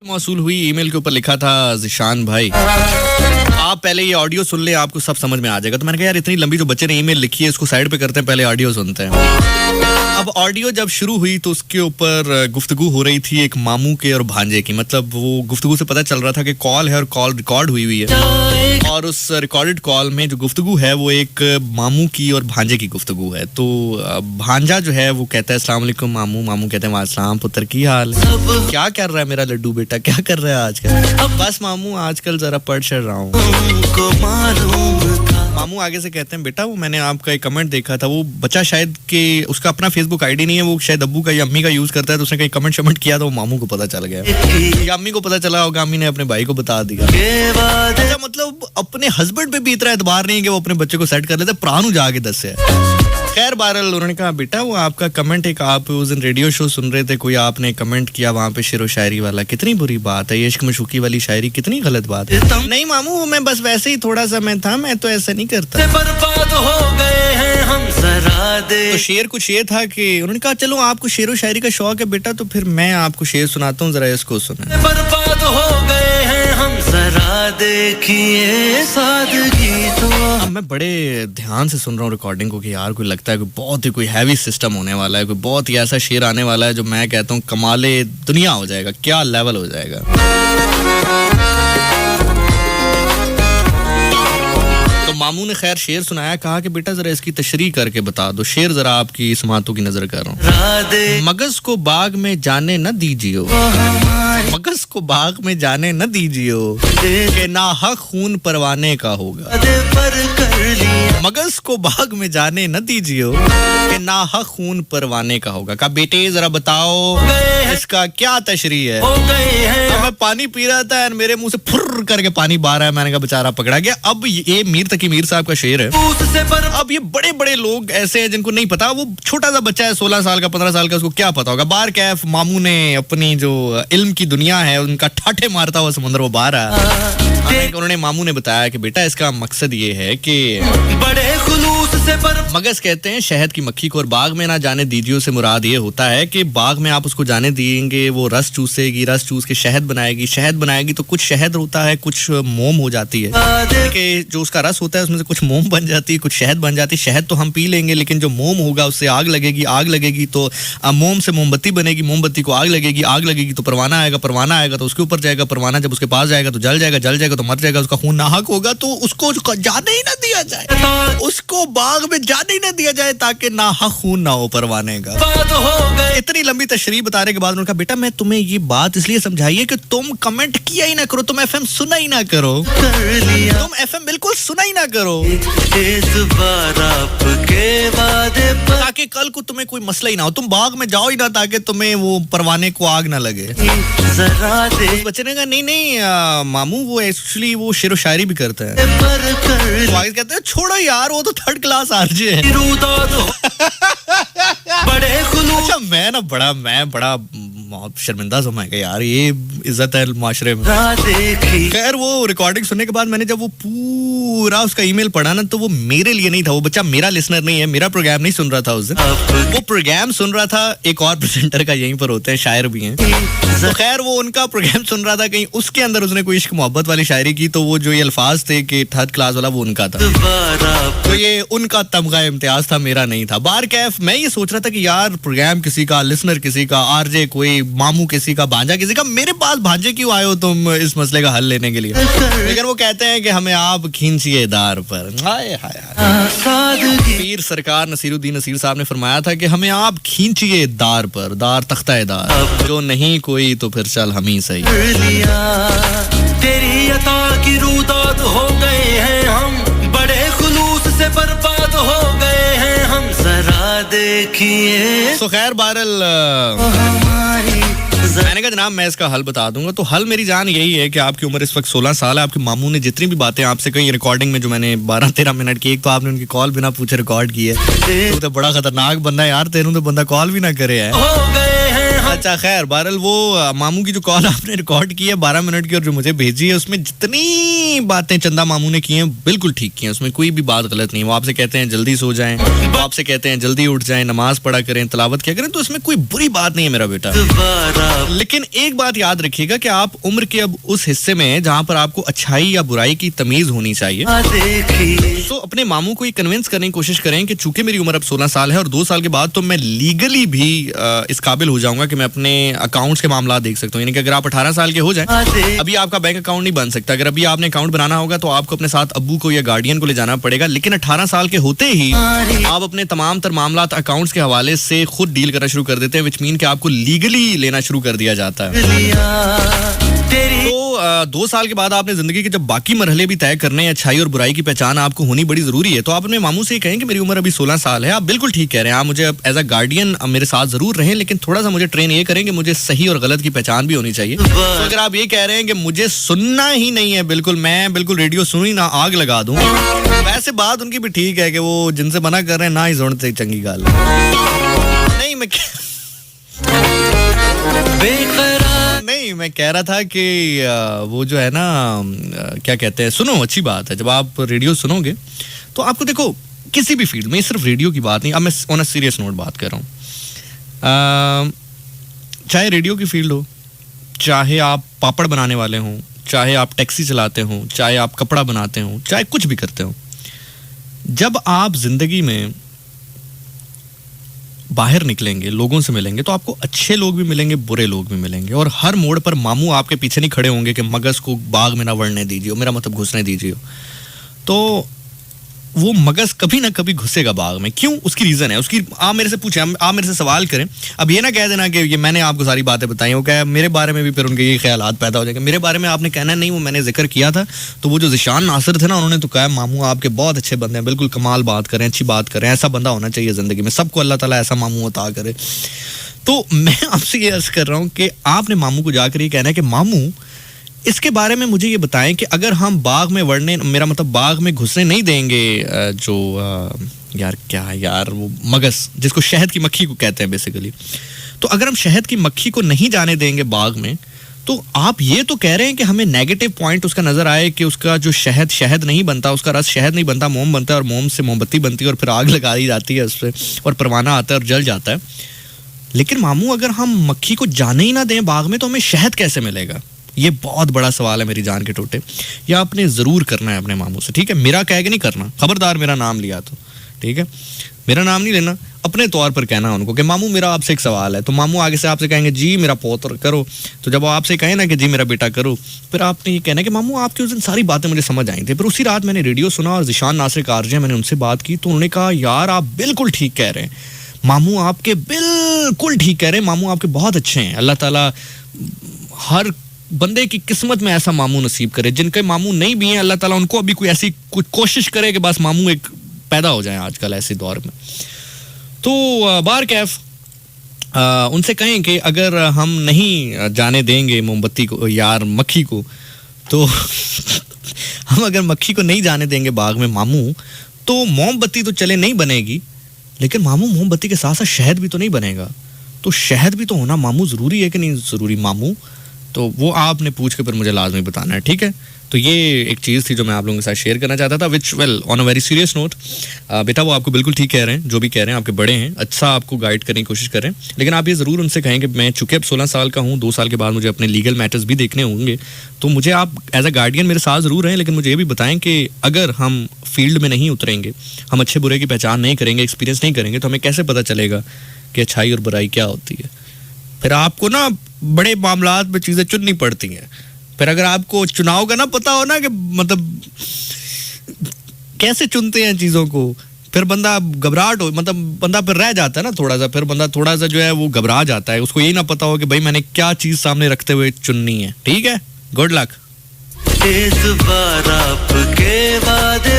मौसूल हुई ईमेल के ऊपर लिखा था जिशान भाई, आप पहले ये ऑडियो सुन ले, आपको सब समझ में आ जाएगा। तो मैंने कहा यार इतनी लंबी जो बच्चे ने ईमेल लिखी है इसको साइड पे करते हैं, पहले ऑडियो सुनते हैं। अब ऑडियो जब शुरू हुई तो उसके ऊपर गुफ्तगू हो रही थी एक मामू के और भांजे की। मतलब वो गुफ्तगू से पता चल रहा था कि कॉल है और कॉल रिकॉर्ड हुई है, और उस रिकॉर्डेड कॉल में जो गुफ्तगू है वो एक मामू की और भांजे की गुफ्तगू है। तो भांजा जो है वो कहता है अस्सलाम वालेकुम मामू, मामू कहते हैं वालेकुम पुत्र की हाल है, क्या कर रहा है मेरा लड्डू बेटा, क्या कर रहा है आजकल? अब बस मामू आजकल जरा पढ़ चढ़ रहा हूँ। मामू आगे से कहते हैं बेटा वो मैंने आपका एक कमेंट देखा था, वो बच्चा शायद कि उसका अपना फेसबुक आईडी नहीं है, वो शायद अब्बू का या अम्मी का यूज करता है, तो उसने कहीं कमेंट शमेंट किया तो वो मामू को पता चल गया, या अम्मी को पता चला होगा, अम्मी ने अपने भाई को बता दिया। अच्छा, मतलब अपने हस्बैंड पे भी इतना एतबार नहीं है कि वो अपने बच्चे को सेट कर लेते, प्राणु जाके दस है। खैर बहरहाल उन्होंने कहा बेटा वो आपका कमेंट एक आप उस दिन रेडियो शो सुन रहे थे, कोई आपने कमेंट किया वहाँ पे शेरो शायरी वाला, कितनी बुरी बात है, ये इश्क मशूकी वाली शायरी कितनी गलत बात है। नहीं मामू मैं बस वैसे ही थोड़ा सा मैं था, मैं तो ऐसा नहीं करता। बर्बाद हो गए हैं हम जरा दे। तो शेर कुछ ये था कि उन्होंने कहा चलो आपको शेरो शायरी का शौक है बेटा, तो फिर मैं आपको शेर सुनाता हूँ, जरा इसको सुना। बर्बाद हो गए हैं हम जरा देखिए सादगी तो। अब मैं बड़े ध्यान से सुन रहा हूँ रिकॉर्डिंग को कि यार कोई लगता है कोई बहुत ही कोई हैवी सिस्टम होने वाला है, कोई बहुत ही ऐसा शेर आने वाला है जो मैं कहता हूँ कमाले दुनिया हो जाएगा, क्या लेवल हो जाएगा। तो मामू ने खैर शेर सुनाया, कहा कि बेटा जरा इसकी तशरीह करके बता दो, शेर जरा आपकी समातों की नजर कर रहा हूँ। मगज को बाग में जाने न दीजियो, मगज को बाग में जाने न दीजियो, के ना हक खून परवाने का होगा। मगज को बाग में जाने न दीजियो, के ना हक खून परवाने का होगा। कहा बेटे जरा बताओ इसका क्या तशरीह है। तो मैं पानी पी रहा था और मेरे मुंह से फुर्र करके पानी बाहर आया, मैंने कहा बेचारा पकड़ा गया। अब ये मीर तकी मीर साहब का शेर है। अब ये बड़े बड़े लोग ऐसे हैं जिनको नहीं पता, वो छोटा सा बच्चा है 16 साल का 15 साल का, उसको क्या पता होगा। बार कैफ मामू ने अपनी जो इल्म की दुनिया है उनका ठाठे मारता हुआ समुद्र वो बाहर आया। उन्होंने मामू ने बताया कि बेटा इसका मकसद ये है कि बड़े खुलूस से मगज कहते हैं शहद की मक्खी को, और बाग में ना जाने दीजिए से मुराद ये होता है कि बाग में आप उसको जाने देंगे, वो रस चूसेगी, रस चूस के शहद बनाएगी, शहद बनाएगी तो कुछ शहद होता है, कुछ मोम हो जाती है, कि जो उसका रस होता है उसमें से कुछ मोम बन जाती है, कुछ शहद बन जाती है। शहद तो हम पी लेंगे लेकिन जो मोम होगा उससे आग लगेगी, आग लगेगी तो मोम से मोमबत्ती बनेगी, मोमबत्ती को आग लगेगी, आग लगेगी तो परवाना आएगा, परवाना आएगा तो उसके ऊपर जाएगा, परवाना जब उसके पास जाएगा तो जल जाएगा, जल जाएगा तो मर जाएगा, उसका खून नाहक होगा, तो उसको जाने ही ना दिया जाए, उसको बाग में जाने ही ना दिया जाए ताकि नाहक खून ना हो परवाने का। इतनी लंबी तशरीह बताने के बाद उन्होंने कहा बेटा मैं तुम्हें ये बात इसलिए समझाइए कि तुम कमेंट किया ही ना करो, तुम एफएम सुना ही ना करो, तुम एफएम बिल्कुल सुना ही ना करो, इस बार आपके वादे पर, ताकि कल को तुम्हें कोई मसला ही ना हो, तुम बाग में जाओ ही ना ताकि तुम्हें वो परवाने को आग ना लगे। उस बच्चे ने कहा नहीं नहीं मामू वो एक्चुअली वो शेर व शायरी भी करता है। तो आगे कहते हैं छोड़ो यार वो तो थर्ड क्लास आरजे है। अच्छा मैं बड़ा शर्मिंदा सा मैं यार ये इज्जत है माशरे में। खैर वो रिकॉर्डिंग सुनने के बाद मैंने जब वो पूरा उसका ईमेल पढ़ा ना तो वो मेरे लिए नहीं था, वो बच्चा मेरा लिसनर नहीं है, मेरा प्रोग्राम नहीं सुन रहा था उस दिन, वो प्रोग्राम सुन रहा था एक और प्रेजेंटर का, यहीं पर होते हैं शायर भी हैं, तो खैर वो उनका प्रोग्राम सुन रहा था, कहीं उसके अंदर उसने कोई इश्क मोहब्बत वाली शायरी की, तो वो जो ये अल्फाज थे कि थर्ड क्लास वाला वो उनका था, तो ये उनका तमगा इम्तियाज था, मेरा नहीं था। बार कैफ मैं ये सोच रहा था कि यार प्रोग्राम किसी का, लिसनर किसी का, आरजे कोई, मामू किसी का, भांजा किसी का, मेरे पास भांजे क्यों आए हो तुम इस मसले का हल लेने के लिए? लेकिन वो कहते हैं कि हमें आप खींचिए दार पर। हाय हाय पीर सरकार नसीरुद्दीन नसीर साहब ने फरमाया था कि हमें आप खींचिए दार पर, दार तख्ता दार, जो नहीं कोई तो फिर चल हम ही सही। तेरी अता की रूदाद हो गए हैं हम, बड़े खुलूस से बर्बाद हो गए हैं हम, जरा देखिए। तो खैर बहरहाल मैंने कहा जनाब मैं इसका हल बता दूंगा। तो हल मेरी जान यही है कि आपकी उम्र इस वक्त 16 साल है, आपके मामू ने जितनी भी बातें आपसे कही रिकॉर्डिंग में, जो मैंने 12-13 मिनट की, एक तो आपने उनकी कॉल बिना पूछे रिकॉर्ड की है, तो बड़ा खतरनाक बंदा है यार, तेरू तो बंदा कॉल भी ना करे है। अच्छा खैर बहरहाल वो मामू की जो कॉल आपने रिकॉर्ड की है 12 मिनट की और जो मुझे भेजी है उसमें जितनी जितनी बातें चंदा मामू ने की हैं बिल्कुल ठीक की हैं, उसमें कोई भी बात गलत नहीं है। वो आपसे कहते हैं जल्दी सो जाएं, वो आपसे कहते हैं जल्दी उठ जाएं, नमाज पढ़ा करें, तिलावत किया करें, तो इसमें कोई बुरी बात नहीं है मेरा बेटा। लेकिन एक बात याद रखिएगा कि आप उम्र के अब उस हिस्से में हैं जहां पर आपको अच्छाई या बुराई की तमीज होनी चाहिए। तो अपने मामू को ये कन्विंस करने की कोशिश करें कि चूंकि मेरी उम्र अब 16 साल है और 2 साल के बाद तो मैं लीगली भी इस काबिल हो जाऊंगा कि मैं अपने अकाउंट्स के मामला देख सकता हूँ। यानी कि अगर आप 18 साल के हो जाएं, अभी आपका बैंक अकाउंट नहीं बन सकता। अगर अभी आपने अकाउंट बनाना होगा तो आपको अपने साथ अब्बू को या गार्डियन को ले जाना पड़ेगा। लेकिन 18 साल के होते ही आप अपने तमाम तर मामलात अकाउंट्स के हवाले से खुद डील करना शुरू कर देते हैं, विच मीन कि आपको लीगली लेना शुरू कर दिया जाता है। तो 2 साल के बाद आपने जिंदगी के जब बाकी मरहले भी तय करने हैं, अच्छाई और बुराई की पहचान आपको होनी बड़ी जरूरी है। तो आप अपने मामू से कहें कि मेरी उम्र अभी 16 साल है, आप बिल्कुल ठीक कह रहे हैं, आप मुझे एज अ गार्डियन मेरे साथ जरूर रहें, लेकिन थोड़ा सा मुझे ट्रेन ये करें कि मुझे सही और गलत की पहचान भी होनी चाहिए। तो अगर आप ये कह रहे हैं कि मुझे सुनना ही नहीं है बिल्कुल, मैं बिल्कुल रेडियो सुन ही ना, आग लगा दूं, वैसे बात उनकी भी ठीक है कि वो जिनसे मना कर रहे हैं ना ही सुनते, चंगी गाल नहीं। मैं कह रहा था कि वो जो है ना, क्या कहते हैं, सुनो, अच्छी बात है जब आप रेडियो सुनोगे तो आपको देखो किसी भी फील्ड में, सिर्फ रेडियो की बात नहीं, अब मैं ऑन अ सीरियस नोट बात कर रहा हूँ, चाहे रेडियो की फील्ड हो, चाहे आप पापड़ बनाने वाले हों, चाहे आप टैक्सी चलाते हों, चाहे आप कपड़ा बनाते हों, चाहे कुछ भी करते हो, जब आप जिंदगी में बाहर निकलेंगे, लोगों से मिलेंगे, तो आपको अच्छे लोग भी मिलेंगे, बुरे लोग भी मिलेंगे, और हर मोड़ पर मामू आपके पीछे नहीं खड़े होंगे कि मगज को बाग में ना वड़ने दीजिए, मेरा मतलब घुसने दीजिए। तो वो मगज कभी ना कभी घुसेगा बाग में। क्यों? उसकी रीजन है, उसकी आप मेरे से पूछें, आप मेरे से सवाल करें। अब ये ना कह देना कि ये मैंने आपको सारी बातें बताई, वो क्या मेरे बारे में भी फिर उनके ये ख्यालात पैदा हो जाएंगे। मेरे बारे में आपने कहना नहीं, वो मैंने जिक्र किया था। तो वो जो ज़िशान नासिर थे ना, उन्होंने तो कहा मामू आपके बहुत अच्छे बंदे हैं, बिल्कुल कमाल बात करें, अच्छी बात करें, ऐसा बंदा होना चाहिए जिंदगी में, सबको अल्लाह ताला ऐसा मामू अता करे। तो मैं आपसे ये अर्ज कर रहा हूँ कि आपने मामू को जाकर ये कहना है कि मामू इसके बारे में मुझे ये बताएं कि अगर हम बाग में वड़ने, मेरा मतलब बाग में घुसने नहीं देंगे, जो यार क्या है यार, वो मगज जिसको शहद की मक्खी को कहते हैं बेसिकली, तो अगर हम शहद की मक्खी को नहीं जाने देंगे बाग में, तो आप ये तो कह रहे हैं कि हमें नेगेटिव पॉइंट उसका नजर आए कि उसका जो शहद नहीं बनता, उसका रस शहद नहीं बनता, मोम बनता है, और मोम से मोमबत्ती बनती है, और फिर आग लगा दी जाती है उस पर, और परवाना आता है और जल जाता है। लेकिन मामू अगर हम मक्खी को जाने ही ना दें बाग में, तो हमें शहद कैसे मिलेगा? ये बहुत बड़ा सवाल है मेरी जान के टोटे। या आपने जरूर करना है अपने मामू से, ठीक है? मेरा कह के नहीं करना, खबरदार मेरा नाम लिया तो, ठीक है? मेरा नाम नहीं लेना, अपने तौर पर कहना उनको कि मामू मेरा आपसे एक सवाल है। तो मामू आगे से आपसे कहेंगे जी मेरा पोत्र करो, तो जब वो आपसे कहें ना कि जी मेरा बेटा करो, फिर आपने ये कहना कि मामू आपकी उस दिन सारी बातें मुझे समझ आई थी, फिर उसी रात मैंने रेडियो सुना और ज़िशान नासिर कारजी, मैंने उनसे बात की, तो उन्होंने कहा यार आप बिल्कुल ठीक कह रहे हैं, मामू आपके बिल्कुल ठीक कह रहे हैं, मामू आपके बहुत अच्छे हैं, अल्लाह ताला हर बंदे की किस्मत में ऐसा मामू नसीब करे। जिनके मामू नहीं भी हैं, अल्लाह ताला उनको अभी कोई ऐसी कुछ कोशिश करे कि बस मामू एक पैदा हो जाए आजकल ऐसे दौर में। तो बार कैफ उनसे कहें कि अगर हम नहीं जाने देंगे मोमबत्ती को, यार मक्खी को, तो हम अगर मक्खी को नहीं जाने देंगे बाग में मामू, तो मोमबत्ती तो चले नहीं बनेगी, लेकिन मामू मोमबत्ती के साथ साथ शहद भी तो नहीं बनेगा। तो शहद भी तो होना मामू ज़रूरी है कि नहीं ज़रूरी मामू? तो वो आपने पूछ के फिर मुझे लाजमी बताना है, ठीक है? तो ये एक चीज़ थी जो मैं आप लोगों के साथ शेयर करना चाहता था, which well on a very serious note, बेटा वो आपको बिल्कुल ठीक कह रहे हैं, जो भी कह रहे हैं, आपके बड़े हैं, अच्छा आपको गाइड करने की कोशिश कर रहे हैं, लेकिन आप ये ज़रूर उनसे कहें कि मैं चूँकि अब 16 साल का हूँ, 2 साल के बाद मुझे अपने लीगल मैटर्स भी देखने होंगे, तो मुझे आप एज अ गार्डियन मेरे साथ ज़रूर रहें, लेकिन मुझे ये भी बताएं कि अगर हम फील्ड में नहीं उतरेंगे, हम अच्छे बुरे की पहचान नहीं करेंगे, एक्सपीरियंस नहीं करेंगे, तो हमें कैसे पता चलेगा कि अच्छाई और बुराई क्या होती है? फिर आपको ना बड़े मामलात में चीज़ें चुननी पड़ती हैं। फिर अगर आपको चुनाव का ना पता हो ना कि मतलब कैसे चुनते हैं चीज़ों को, फिर बंदा घबराहट हो, मतलब बंदा फिर रह जाता है ना थोड़ा सा, फिर बंदा थोड़ा सा जो है वो घबरा जाता है, उसको यही ना पता हो कि भाई मैंने क्या चीज़ सामने रखते हुए चुननी है। ठीक है, गुड लक। इस बार आपके वादे